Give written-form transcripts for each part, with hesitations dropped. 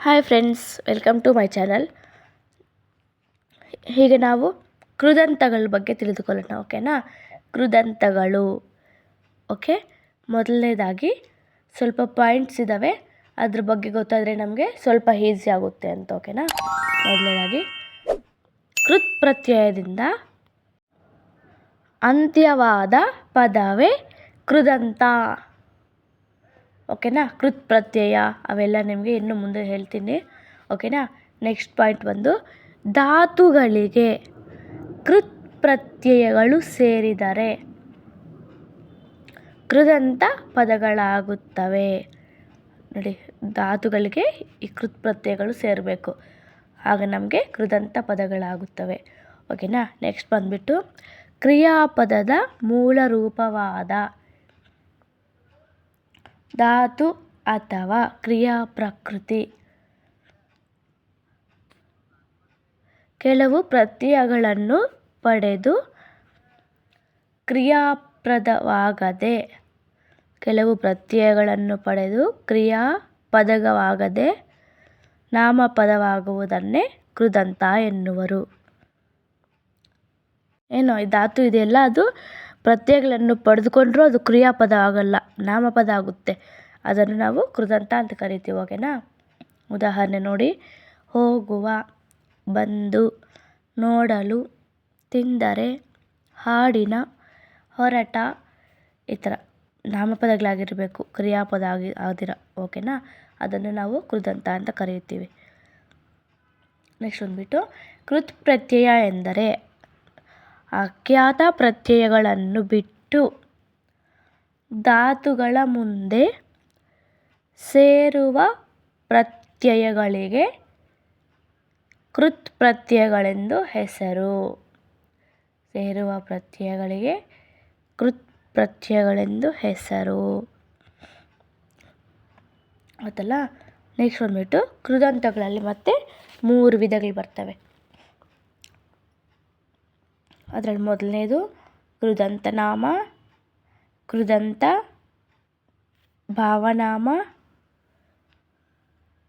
Hi friends, welcome to my channel. ಹೀಗೆ ನಾವು ಕೃದಂತಗಳ ಬಗ್ಗೆ ತಿಳಿದುಕೊಳ್ಳೋಣ. ಓಕೆನಾ? ಕೃದಂತಗಳು. ಓಕೆ, ಮೊದಲನೇದಾಗಿ ಸ್ವಲ್ಪ ಪಾಯಿಂಟ್ಸ್ ಇದ್ದಾವೆ, ಅದ್ರ ಬಗ್ಗೆ ಗೊತ್ತಾದರೆ ನಮಗೆ ಸ್ವಲ್ಪ ಈಸಿ ಆಗುತ್ತೆ ಅಂತ. ಓಕೆನಾ? ಮೊದಲನೇದಾಗಿ ಕೃತ್ ಪ್ರತ್ಯಯದಿಂದ ಅಂತ್ಯವಾದ ಪದವೇ ಕೃದಂತ. ಓಕೆನಾ? ಕೃತ್ ಪ್ರತ್ಯಯ ಅವೆಲ್ಲ ನಿಮಗೆ ಇನ್ನು ಮುಂದೆ ಹೇಳ್ತೀನಿ. ಓಕೆನಾ? ನೆಕ್ಸ್ಟ್ ಪಾಯಿಂಟ್ ಬಂದು ಧಾತುಗಳಿಗೆ ಕೃತ್ ಪ್ರತ್ಯಯಗಳು ಸೇರಿದರೆ ಕೃದಂತ ಪದಗಳಾಗುತ್ತವೆ. ನೋಡಿ, ಧಾತುಗಳಿಗೆ ಈ ಕೃತ್ ಪ್ರತ್ಯಯಗಳು ಸೇರಬೇಕು, ಆಗ ನಮಗೆ ಕೃದಂತ ಪದಗಳಾಗುತ್ತವೆ. ಓಕೆನಾ? ನೆಕ್ಸ್ಟ್ ಬಂದುಬಿಟ್ಟು ಕ್ರಿಯಾಪದದ ಮೂಲ ರೂಪವಾದ ಧಾತು ಅಥವಾ ಕ್ರಿಯಾ ಪ್ರಕೃತಿ ಕೆಲವು ಪ್ರತ್ಯಯಗಳನ್ನು ಪಡೆದು ಕ್ರಿಯಾಪದವಾಗದೆ ನಾಮಪದವಾಗುವುದನ್ನೇ ಕೃದಂತ ಎನ್ನುವರು. ಏನೋ ಈ ಧಾತು ಇದೆಯಲ್ಲ, ಅದು ಪ್ರತ್ಯಯಗಳನ್ನು ಪಡೆದುಕೊಂಡ್ರೂ ಅದು ಕ್ರಿಯಾಪದ ಆಗಲ್ಲ, ನಾಮಪದ ಆಗುತ್ತೆ. ಅದನ್ನು ನಾವು ಕೃದಂತ ಅಂತ ಕರಿತೀವಿ. ಓಕೆನಾ? ಉದಾಹರಣೆ ನೋಡಿ, ಹೋಗುವ, ಬಂದು, ನೋಡಲು, ತಿಂದರೆ, ಹಾಡಿನ, ಹೊರಟ, ಈ ಥರ ನಾಮಪದಗಳಾಗಿರಬೇಕು, ಕ್ರಿಯಾಪದ ಆಗಿರ. ಓಕೆನಾ? ಅದನ್ನು ನಾವು ಕೃದಂತ ಅಂತ ಕರೆಯುತ್ತೀವಿ. ನೆಕ್ಸ್ಟ್ ಬಂದುಬಿಟ್ಟು ಕೃತ್ ಪ್ರತ್ಯಯ ಎಂದರೆ ಅಖ್ಯಾತ ಪ್ರತ್ಯಯಗಳನ್ನು ಬಿಟ್ಟು ಧಾತುಗಳ ಮುಂದೆ ಸೇರುವ ಪ್ರತ್ಯಯಗಳಿಗೆ ಕೃತ್ ಪ್ರತ್ಯಯಗಳೆಂದು ಹೆಸರು. ಸೇರುವ ಪ್ರತ್ಯಯಗಳಿಗೆ ಕೃತ್ ಪ್ರತ್ಯಯಗಳೆಂದು ಹೆಸರು. ಆಯ್ತಲ್ಲ? ನೆಕ್ಸ್ಟ್ ಬಂದುಬಿಟ್ಟು ಕೃದಂತಗಳಲ್ಲಿ ಮತ್ತೆ 3 ವಿಧಗಳು ಬರ್ತವೆ. ಅದರಲ್ಲಿ ಮೊದಲನೇದು ಕೃದಂತ ನಾಮ, ಕೃದಂತ ಭಾವನಾಮ,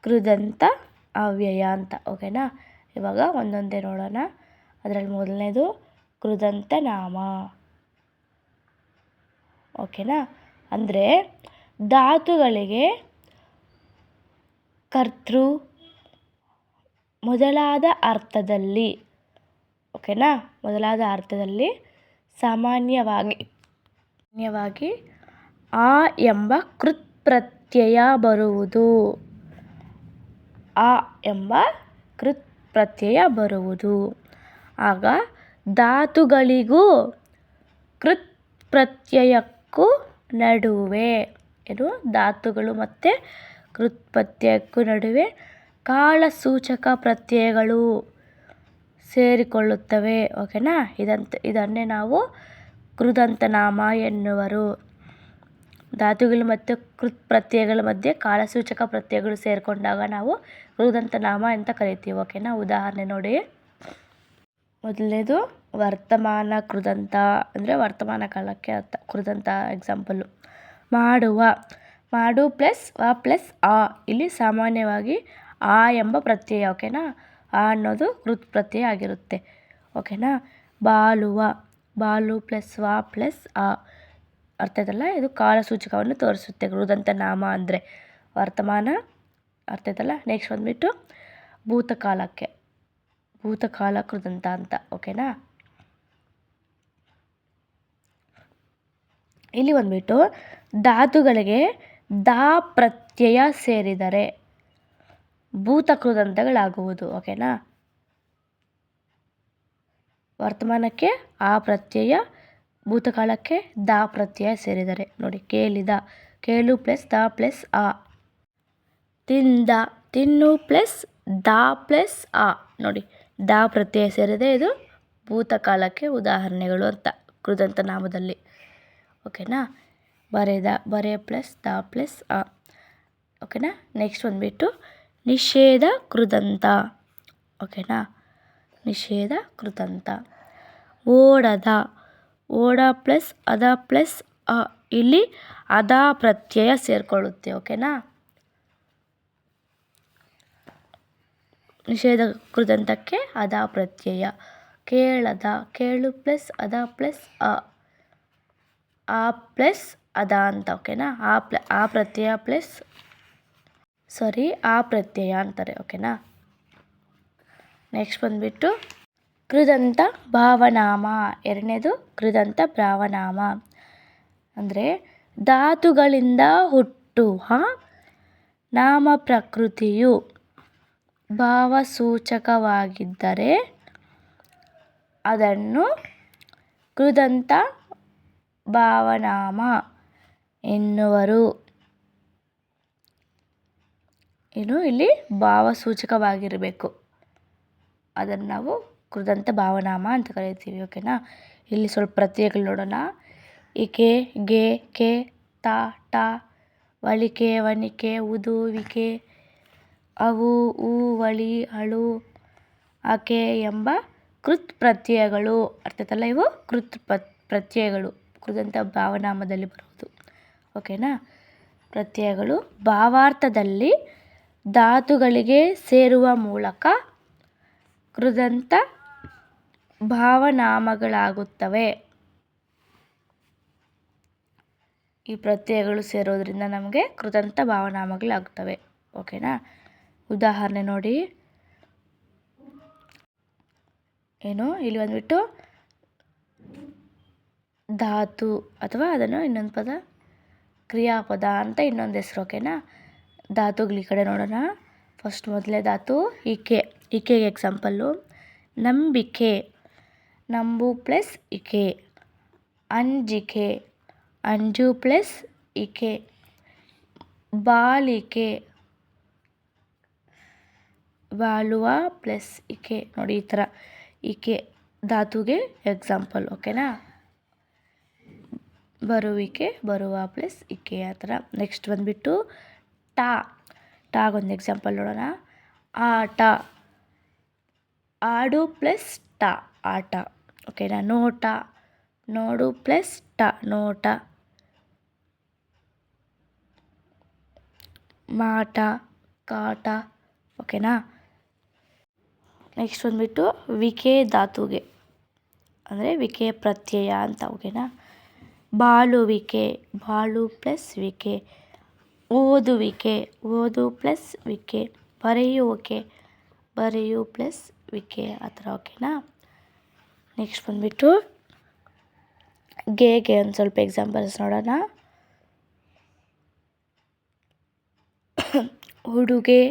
ಕೃದಂತ ಅವ್ಯಯ ಅಂತ. ಓಕೆನಾ? ಇವಾಗ ಒಂದೊಂದೇ ನೋಡೋಣ. ಅದರಲ್ಲಿ ಮೊದಲನೇದು ಕೃದಂತ ನಾಮ. ಓಕೆನಾ? ಅಂದರೆ ಧಾತುಗಳಿಗೆ ಕರ್ತೃ ಮೊದಲಾದ ಅರ್ಥದಲ್ಲಿ, ಓಕೆನಾ, ಮೊದಲಾದ ಅರ್ಥದಲ್ಲಿ ಸಾಮಾನ್ಯವಾಗಿ ಆ ಎಂಬ ಕೃತ್ ಪ್ರತ್ಯಯ ಬರುವುದು. ಆ ಎಂಬ ಕೃತ್ ಪ್ರತ್ಯಯ ಬರುವುದು. ಆಗ ಧಾತುಗಳಿಗೂ ಕೃತ್ ಪ್ರತ್ಯಯಕ್ಕೂ ನಡುವೆ ಧಾತುಗಳು ಮತ್ತು ಕೃತ್ ಪ್ರತ್ಯಯಕ್ಕೂ ನಡುವೆ ಕಾಲಸೂಚಕ ಪ್ರತ್ಯಯಗಳು ಸೇರಿಕೊಳ್ಳುತ್ತವೆ. ಓಕೆನಾ? ಇದನ್ನೇ ನಾವು ಕೃದಂತ ನಾಮ ಎನ್ನುವರು. ಧಾತುಗಳು ಮತ್ತು ಕೃತ್ ಪ್ರತ್ಯಯಗಳ ಮಧ್ಯೆ ಕಾಲಸೂಚಕ ಪ್ರತ್ಯಯಗಳು ಸೇರಿಕೊಂಡಾಗ ನಾವು ಕೃದಂತ ನಾಮ ಅಂತ ಕರಿತೀವಿ. ಓಕೆನಾ? ಉದಾಹರಣೆ ನೋಡಿ. ಮೊದಲನೇದು ವರ್ತಮಾನ ಕೃದಂತ, ಅಂದರೆ ವರ್ತಮಾನ ಕಾಲಕ್ಕೆ ಕೃದಂತ. ಎಕ್ಸಾಂಪಲ್ಲು ಮಾಡುವ, ಮಾಡು ಪ್ಲಸ್ ವ ಪ್ಲಸ್ ಆ. ಇಲ್ಲಿ ಸಾಮಾನ್ಯವಾಗಿ ಆ ಎಂಬ ಪ್ರತ್ಯಯ. ಓಕೆನಾ? ಆ ಅನ್ನೋದು ಕೃತ್ ಪ್ರತ್ಯಯ ಆಗಿರುತ್ತೆ. ಓಕೆನಾ? ಬಾಳುವ, ಬಾಲು ಪ್ಲಸ್ ವ ಪ್ಲಸ್ ಆ. ಅರ್ಥ ಆಯ್ತಲ್ಲ? ಇದು ಕಾಲಸೂಚಕವನ್ನು ತೋರಿಸುತ್ತೆ ಕೃದಂತ ನಾಮ ಅಂದರೆ. ವರ್ತಮಾನ ಅರ್ಥ ಆಯ್ತಲ್ಲ? ನೆಕ್ಸ್ಟ್ ಬಂದುಬಿಟ್ಟು ಭೂತಕಾಲಕ್ಕೆ ಭೂತಕಾಲ ಕೃದಂತ ಅಂತ. ಓಕೆನಾ? ಇಲ್ಲಿ ಬಂದುಬಿಟ್ಟು ಧಾತುಗಳಿಗೆ ದಾ ಪ್ರತ್ಯಯ ಸೇರಿದರೆ ಭೂತ ಕೃದಂತಗಳಾಗುವುದು. ಓಕೆನಾ? ವರ್ತಮಾನಕ್ಕೆ ಆ ಪ್ರತ್ಯಯ, ಭೂತಕಾಲಕ್ಕೆ ದಾ ಪ್ರತ್ಯಯ ಸೇರಿದರೆ. ನೋಡಿ, ಕೇಳಿದ, ಕೇಳು ಪ್ಲಸ್ ದ ಪ್ಲಸ್ ಆ. ತಿಂದ, ತಿನ್ನು ಪ್ಲಸ್ ದಾ ಪ್ಲಸ್ ಆ. ನೋಡಿ, ದಾ ಪ್ರತ್ಯಯ ಸೇರಿದೆ. ಇದು ಭೂತಕಾಲಕ್ಕೆ ಉದಾಹರಣೆಗಳು ಅಂತ ಕೃದಂತ ನಾಮದಲ್ಲಿ. ಓಕೆನಾ? ಬರೆದ, ಬರೆ ಪ್ಲಸ್ ದ ಪ್ಲಸ್ ಆ. ಓಕೆನಾ? ನೆಕ್ಸ್ಟ್ ಬಂದುಬಿಟ್ಟು ನಿಷೇಧ ಕೃದಂತ. ಓಕೆನಾ? ನಿಷೇಧ ಕೃದಂತ. ಓಡದ, ಓಡ ಪ್ಲಸ್ ಅದ ಪ್ಲಸ್ ಅ. ಇಲ್ಲಿ ಅದ ಪ್ರತ್ಯಯ ಸೇರಿಕೊಳ್ಳುತ್ತೆ. ಓಕೆನಾ? ನಿಷೇಧ ಕೃದಂತಕ್ಕೆ ಅದ ಪ್ರತ್ಯಯ. ಕೇಳದ, ಕೇಳು ಪ್ಲಸ್ ಅದ ಪ್ಲಸ್ ಆ ಪ್ಲಸ್ ಅದ ಅಂತ, ಓಕೆನಾ. ಆ ಪ್ರತ್ಯಯ ಪ್ಲಸ್ ಆ ಪ್ರತ್ಯಯ ಅಂತಾರೆ, ಓಕೆನಾ. ನೆಕ್ಸ್ಟ್ ಬಂದುಬಿಟ್ಟು ಕೃದಂತ ಭಾವನಾಮ. ಎರಡನೇದು ಕೃದಂತ ಭಾವನಾಮ ಅಂದರೆ ಧಾತುಗಳಿಂದ ಹುಟ್ಟುವ ನಾಮ ಪ್ರಕೃತಿಯು ಭಾವಸೂಚಕವಾಗಿದ್ದರೆ ಅದನ್ನು ಕೃದಂತ ಭಾವನಾಮ ಎನ್ನುವರು. ಇಲ್ಲಿ ಭಾವಸೂಚಕವಾಗಿರಬೇಕು, ಅದನ್ನು ನಾವು ಕೃದಂತ ಭಾವನಾಮ ಅಂತ ಕರಿತೀವಿ, ಓಕೆನಾ. ಇಲ್ಲಿ ಸ್ವಲ್ಪ ಪ್ರತ್ಯಯಗಳು ನೋಡೋಣ. ಇಕೆ, ಗೆ, ಕೆ, ತ, ಟ, ವಳಿಕೆ, ವಣಿಕೆ, ಉದುವಿಕೆ, ಅವು, ಉ, ವಳಿ, ಅಳು, ಆಕೆ ಎಂಬ ಕೃತ್ ಪ್ರತ್ಯಯಗಳು. ಅರ್ಥಾಯ್ತಲ್ಲ, ಇವು ಕೃತ್ ಪ್ರತ್ಯಯಗಳು ಕೃದಂತ ಭಾವನಾಮದಲ್ಲಿ ಬರುವುದು, ಓಕೆನಾ. ಪ್ರತ್ಯಯಗಳು ಭಾವಾರ್ಥದಲ್ಲಿ ಧಾತುಗಳಿಗೆ ಸೇರುವ ಮೂಲಕ ಕೃದಂತ ಭಾವನಾಮಗಳಾಗುತ್ತವೆ. ಈ ಪ್ರತ್ಯಯಗಳು ಸೇರೋದ್ರಿಂದ ನಮಗೆ ಕೃದಂತ ಭಾವನಾಮಗಳಾಗುತ್ತವೆ, ಓಕೆನಾ. ಉದಾಹರಣೆ ನೋಡಿ. ಇಲ್ಲಿ ಬಂದ್ಬಿಟ್ಟು ಧಾತು ಅಥವಾ ಅದನ್ನು ಇನ್ನೊಂದು ಪದ ಕ್ರಿಯಾಪದ ಅಂತ ಇನ್ನೊಂದು ಹೆಸರು, ಓಕೆನಾ. ಧಾತುಗಳು ಈ ಕಡೆ ನೋಡೋಣ. ಫಸ್ಟ್ ಮೊದಲೇ ಧಾತು ಇಕೆ. ಇಕೆಗೆ ಎಕ್ಸಾಂಪಲ್ಲು ನಂಬಿಕೆ, ನಂಬು ಪ್ಲಸ್ ಇಕೆ. ಅಂಜಿಕೆ, ಅಂಜು ಪ್ಲಸ್ ಇಕೆ. ಬಾಳಿಕೆ, ಬಾಳುವ ಪ್ಲಸ್ ಇಕೆ. ನೋಡಿ, ಈ ಥರ ಇಕೆ ಧಾತುಗೆ ಎಕ್ಸಾಂಪಲ್, ಓಕೆನಾ. ಬರುವಿಕೆ, ಬರುವ ಪ್ಲಸ್ ಇಕೆ, ಆ ಥರ. ನೆಕ್ಸ್ಟ್ ಬಂದುಬಿಟ್ಟು ಟಾಗೊಂದು ಎಕ್ಸಾಂಪಲ್ ನೋಡೋಣ. ಆಟ, ಆಡು ಪ್ಲಸ್ ಟ, ಆಟ, ಓಕೆನಾ. ನೋಟ, ನೋಡು ಪ್ಲಸ್ ಟ, ನೋಟ. ಮಾಟ, ಕಾಟ, ಓಕೆನಾ. ನೆಕ್ಸ್ಟ್ ಬಂದುಬಿಟ್ಟು ವಿಕೆ ಧಾತುಗೆ ಅಂದರೆ ವಿಕೆ ಪ್ರತ್ಯಯ ಅಂತ, ಓಕೆನಾ. ಬಾಳುವಿಕೆ, ಬಾಳು ಪ್ಲಸ್ ವಿಕೆ. ಓದುವಿಕೆ, ಓದು ಪ್ಲಸ್ ವಿಕೆ. ಬರೆಯುವಿಕೆ, ಬರೆಯು ಪ್ಲಸ್ ವಿಕೆ, ಆ ಥರ, ಓಕೆನಾ. ನೆಕ್ಸ್ಟ್ ಬಂದುಬಿಟ್ಟು ಗೆಗೆ ಒಂದು ಸ್ವಲ್ಪ ಎಕ್ಸಾಂಪಲ್ಸ್ ನೋಡೋಣ. ಹುಡುಗೆ,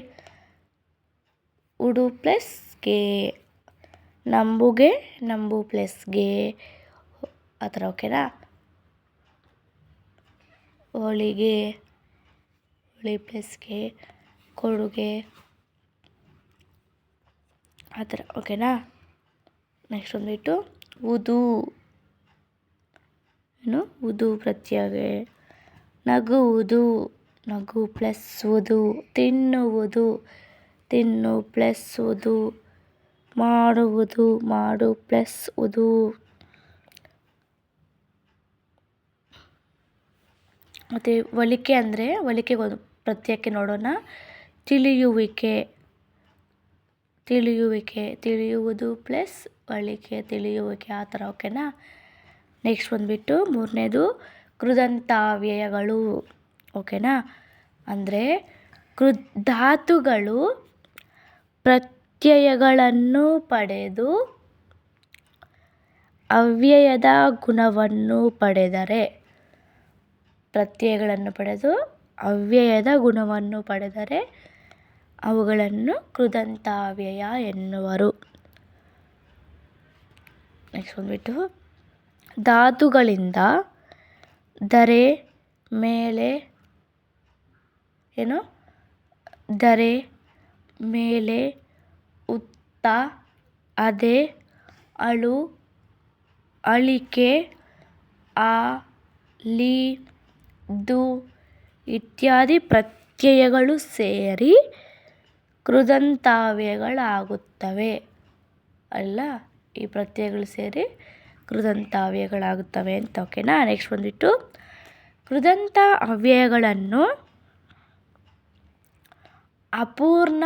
ಉಡು ಪ್ಲಸ್ ಗೆ. ನಂಬುಗೆ, ನಂಬು ಪ್ಲಸ್ ಗೆ, ಆ ಥರ, ಓಕೆನಾ. ಹೋಳಿಗೆ, ಹುಳಿ ಪ್ಲಸ್ ಗೆ. ಕೊಡುಗೆ, ಆ ಥರ, ಓಕೆನಾ. ನೆಕ್ಸ್ಟ್ ಬಂದುಬಿಟ್ಟು ಉದು, ಉದು ಪ್ರತ್ಯಯ. ನಗುವುದು, ನಗು ಪ್ಲಸ್ ಉದು. ತಿನ್ನುವುದು, ತಿನ್ನು ಪ್ಲಸ್ ಉದು. ಮಾಡುವುದು, ಮಾಡು ಪ್ಲಸ್ ಉದು. ಮತ್ತು ಒಲಿಕೆ ಅಂದರೆ ಒಲಿಕೆಗೆ ಒಂದು ಪ್ರತ್ಯಯಕ್ಕೆ ನೋಡೋಣ. ತಿಳಿಯುವಿಕೆ, ತಿಳಿಯುವಿಕೆ, ತಿಳಿಯುವುದು ಪ್ಲಸ್ ಒಲಿಕೆ, ತಿಳಿಯುವಿಕೆ, ಆ ಥರ, ಓಕೆನಾ. ನೆಕ್ಸ್ಟ್ ಬಂದುಬಿಟ್ಟು ಮೂರನೇದು ಕೃದಂತಾವ್ಯಯಗಳು, ಓಕೆನಾ. ಅಂದರೆ ಧಾತುಗಳು ಪ್ರತ್ಯಯಗಳನ್ನು ಪಡೆದು ಅವ್ಯಯದ ಗುಣವನ್ನು ಪಡೆದರೆ, ಪ್ರತ್ಯಯಗಳನ್ನು ಪಡೆದು ಅವ್ಯಯದ ಗುಣವನ್ನು ಪಡೆದರೆ ಅವುಗಳನ್ನು ಕೃದಂತಾವ್ಯಯ ಎನ್ನುವರು. ನೆಕ್ಸ್ಟ್ ಬಂದುಬಿಟ್ಟು ಧಾತುಗಳಿಂದ ದರೆ, ಮೇಲೆ, ದರೆ, ಮೇಲೆ, ಉತ್ತ, ಅದೆ, ಅಳು, ಅಳಿಕೆ, ಆ, ಲಿ, ದು ಇತ್ಯಾದಿ ಪ್ರತ್ಯಯಗಳು ಸೇರಿ ಕೃದಂತಾವ್ಯಯಗಳಾಗುತ್ತವೆ. ಅಲ್ಲ, ಈ ಪ್ರತ್ಯಯಗಳು ಸೇರಿ ಕೃದಂತಾವ್ಯಯಗಳಾಗುತ್ತವೆ ಅಂತ, ಓಕೆನಾ. ನೆಕ್ಸ್ಟ್ ಬಂದುಬಿಟ್ಟು ಕೃದಂತ ಅವ್ಯಯಗಳನ್ನು ಅಪೂರ್ಣ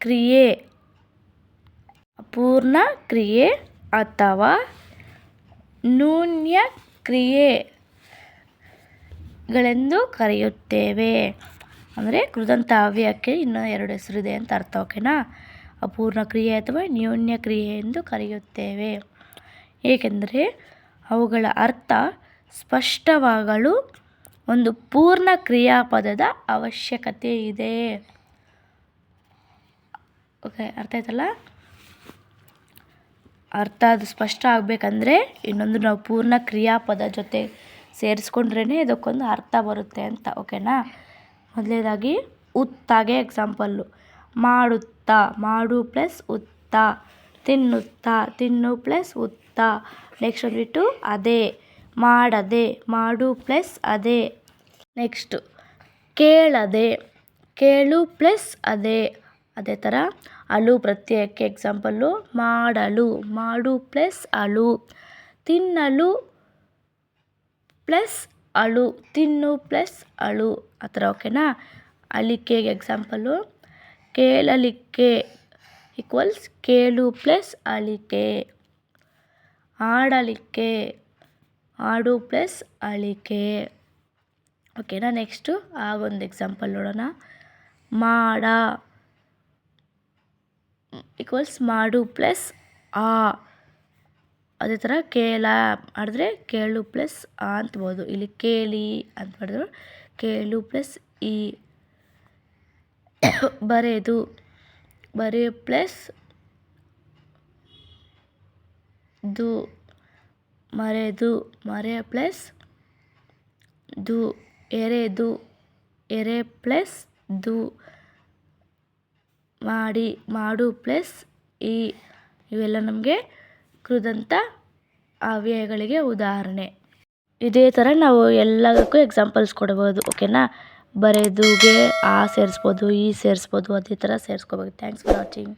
ಕ್ರಿಯೆ ಪೂರ್ಣ ಕ್ರಿಯೆ ಅಥವಾ ನ್ಯೂನ್ಯ ಕ್ರಿಯೆಗಳೆಂದು ಕರೆಯುತ್ತೇವೆ. ಅಂದರೆ ಕೃದಂತ ಅವ್ಯಯಕ್ಕೆ ಇನ್ನೂ 2 ಹೆಸರಿದೆ ಅಂತ ಅರ್ಥ. ಓಕೆನಾ? ಅಪೂರ್ಣ ಕ್ರಿಯೆ ಅಥವಾ ನ್ಯೂನ್ಯ ಕ್ರಿಯೆ ಎಂದು ಕರೆಯುತ್ತೇವೆ. ಏಕೆಂದರೆ ಅವುಗಳ ಅರ್ಥ ಸ್ಪಷ್ಟವಾಗಲು ಒಂದು ಪೂರ್ಣ ಕ್ರಿಯಾಪದದ ಅವಶ್ಯಕತೆ ಇದೆ. ಓಕೆ, ಅರ್ಥ ಆಯ್ತಲ್ಲ? ಅರ್ಥ ಅದು ಸ್ಪಷ್ಟ ಆಗಬೇಕಂದ್ರೆ ಇನ್ನೊಂದು ನಾವು ಪೂರ್ಣ ಕ್ರಿಯಾಪದ ಜೊತೆ ಸೇರಿಸ್ಕೊಂಡ್ರೇ ಇದಕ್ಕೊಂದು ಅರ್ಥ ಬರುತ್ತೆ ಅಂತ. ಓಕೆನಾ? ಮೊದಲನೇದಾಗಿ ಉತ್ತಾಗೆ ಎಕ್ಸಾಂಪಲ್ಲು. ಮಾಡುತ್ತಾ, ಮಾಡು ಪ್ಲಸ್ ಉತ್ತ. ತಿನ್ನುತ್ತಾ, ತಿನ್ನು ಪ್ಲಸ್ ಉತ್ತ. ನೆಕ್ಸ್ಟ್ ಬಂದ್ಬಿಟ್ಟು ಅದೇ, ಮಾಡದೆ, ಮಾಡು ಪ್ಲಸ್ ಅದೇ. ನೆಕ್ಸ್ಟು ಕೇಳದೆ, ಕೇಳು ಪ್ಲಸ್ ಅದೇ. ಅದೇ ಥರ ಅಳು ಪ್ರತ್ಯಯಕ್ಕೆ ಎಕ್ಸಾಂಪಲ್ಲು ಮಾಡಲು, ಮಾಡು ಪ್ಲಸ್ ಅಳು. ತಿನ್ನಲು ಪ್ಲಸ್ ಅಳು, ತಿನ್ನು ಪ್ಲಸ್ ಅಳು. ಆ ಥರ. ಓಕೆನಾ? ಅಳಿಕೆಗೆ ಎಕ್ಸಾಂಪಲ್ಲು ಕೇಳಲಿಕ್ಕೆ ಈಕ್ವಲ್ಸ್ ಕೇಳು ಪ್ಲಸ್ ಅಳಿಕೆ. ಆಡಲಿಕ್ಕೆ, ಆಡು ಪ್ಲಸ್ ಅಳಿಕೆ. ಓಕೆನಾ? ನೆಕ್ಸ್ಟು ಆಗೊಂದು ಎಕ್ಸಾಂಪಲ್ ನೋಡೋಣ. ಮಾಡ ಈಕ್ವಲ್ಸ್ ಮಾಡು ಪ್ಲಸ್ ಆ. ಅದೇ ಥರ ಕೇಳ ಮಾಡಿದ್ರೆ ಕೇಳು ಪ್ಲಸ್ ಆ ಅಂತಬೋದು. ಇಲ್ಲಿ ಕೇಳಿ ಅಂತ ಮಾಡಿದ್ರು ಕೇಳು ಪ್ಲಸ್ ಈ. ಬರೆದು, ಬರೆ ಪ್ಲಸ್ ದು. ಮರೆದು, ಮರೆ ಪ್ಲಸ್ ದು. ಎರೆದು, ಎರೆ ಪ್ಲಸ್ ದು. ಮಾಡಿ, ಮಾಡು ಪ್ಲಸ್ ಈ. ಇವೆಲ್ಲ ನಮಗೆ ಕೃದಂತ ಅವ್ಯಯಗಳಿಗೆ ಉದಾಹರಣೆ. ಇದೇ ಥರ ನಾವು ಎಲ್ಲದಕ್ಕೂ ಎಕ್ಸಾಂಪಲ್ಸ್ ಕೊಡ್ಬೋದು. ಓಕೆನಾ? ಬರೆದುಗೆ ಆ ಸೇರಿಸ್ಬೋದು, ಈ ಸೇರಿಸ್ಬೋದು, ಅದೇ ಥರ ಸೇರಿಸ್ಕೋಬೇಕು. Thanks for watching.